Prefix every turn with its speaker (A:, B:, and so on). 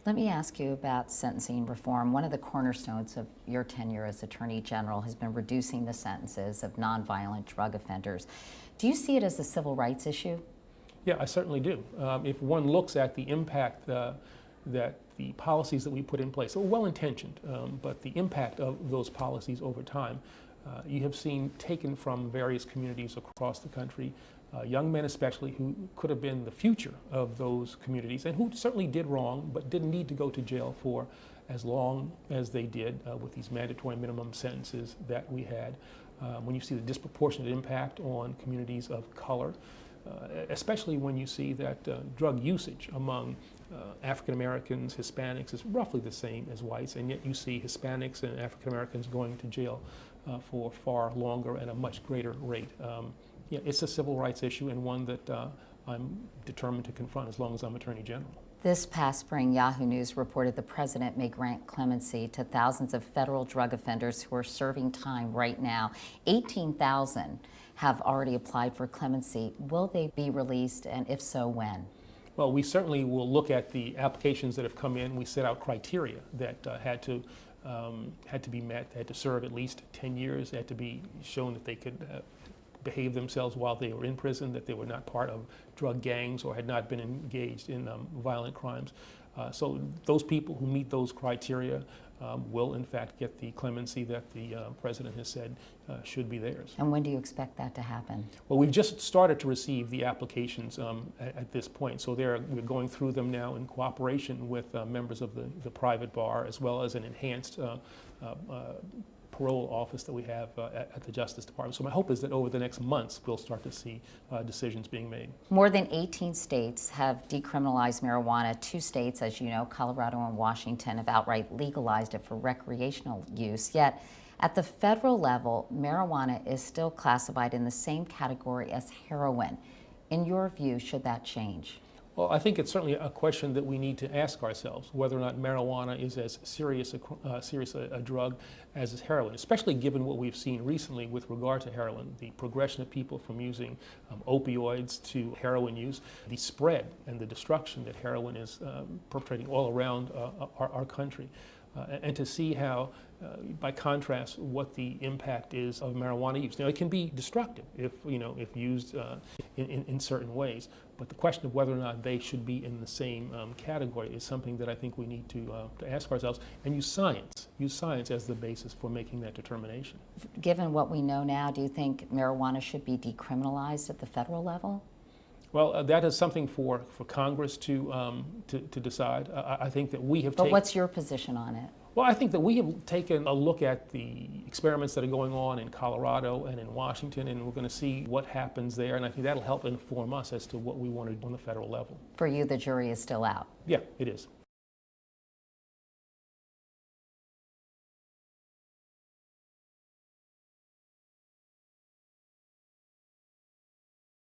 A: Let me ask you about sentencing reform. One of the cornerstones of your tenure as Attorney General has been reducing the sentences of nonviolent drug offenders. Do you see it as a civil rights issue?
B: Yeah, I certainly do. If one looks at the impact that the policies that we put in place are well-intentioned, but the impact of those policies over time, you have seen taken from various communities across the country, young men especially who could have been the future of those communities and who certainly did wrong but didn't need to go to jail for as long as they did with these mandatory minimum sentences that we had. When you see the disproportionate impact on communities of color, especially when you see that drug usage among African Americans, Hispanics is roughly the same as whites, and yet you see Hispanics and African Americans going to jail for far longer and a much greater rate. Yeah, it's a civil rights issue and one that I'm determined to confront as long as I'm Attorney General.
A: This past spring, Yahoo News reported the president may grant clemency to thousands of federal drug offenders who are serving time right now. 18,000 have already applied for clemency. Will they be released, and if so, when?
B: Well, we certainly will look at the applications that have come in. We set out criteria that had to be met. They had to serve at least 10 years. They had to be shown that they could behave themselves while they were in prison, that they were not part of drug gangs or had not been engaged in violent crimes. So those people who meet those criteria will in fact get the clemency that the president has said should be theirs.
A: And when do you expect that to happen?
B: Well, we've just started to receive the applications at this point. So we're going through them now in cooperation with members of the private bar, as well as an enhanced parole office that we have at the Justice Department. So my hope is that over the next months we'll start to see decisions being made.
A: More than 18 states have decriminalized marijuana. 2 states, as you know, Colorado and Washington, have outright legalized it for recreational use. Yet at the federal level, marijuana is still classified in the same category as heroin. In your view, should that change?
B: Well, I think it's certainly a question that we need to ask ourselves, whether or not marijuana is as serious a drug as is heroin, especially given what we've seen recently with regard to heroin, the progression of people from using opioids to heroin use, the spread and the destruction that heroin is perpetrating all around our country. And to see how, by contrast, what the impact is of marijuana use. Now, it can be destructive if used in certain ways, but the question of whether or not they should be in the same category is something that I think we need to ask ourselves and use science as the basis for making that determination.
A: Given what we know now, do you think marijuana should be decriminalized at the federal level?
B: Well, that is something for Congress to decide. I think that we have taken...
A: But what's your position on it?
B: Well, I think that we have taken a look at the experiments that are going on in Colorado and in Washington, and we're going to see what happens there, and I think that'll help inform us as to what we want to do on the federal level.
A: For you, the jury is still out?
B: Yeah, it is.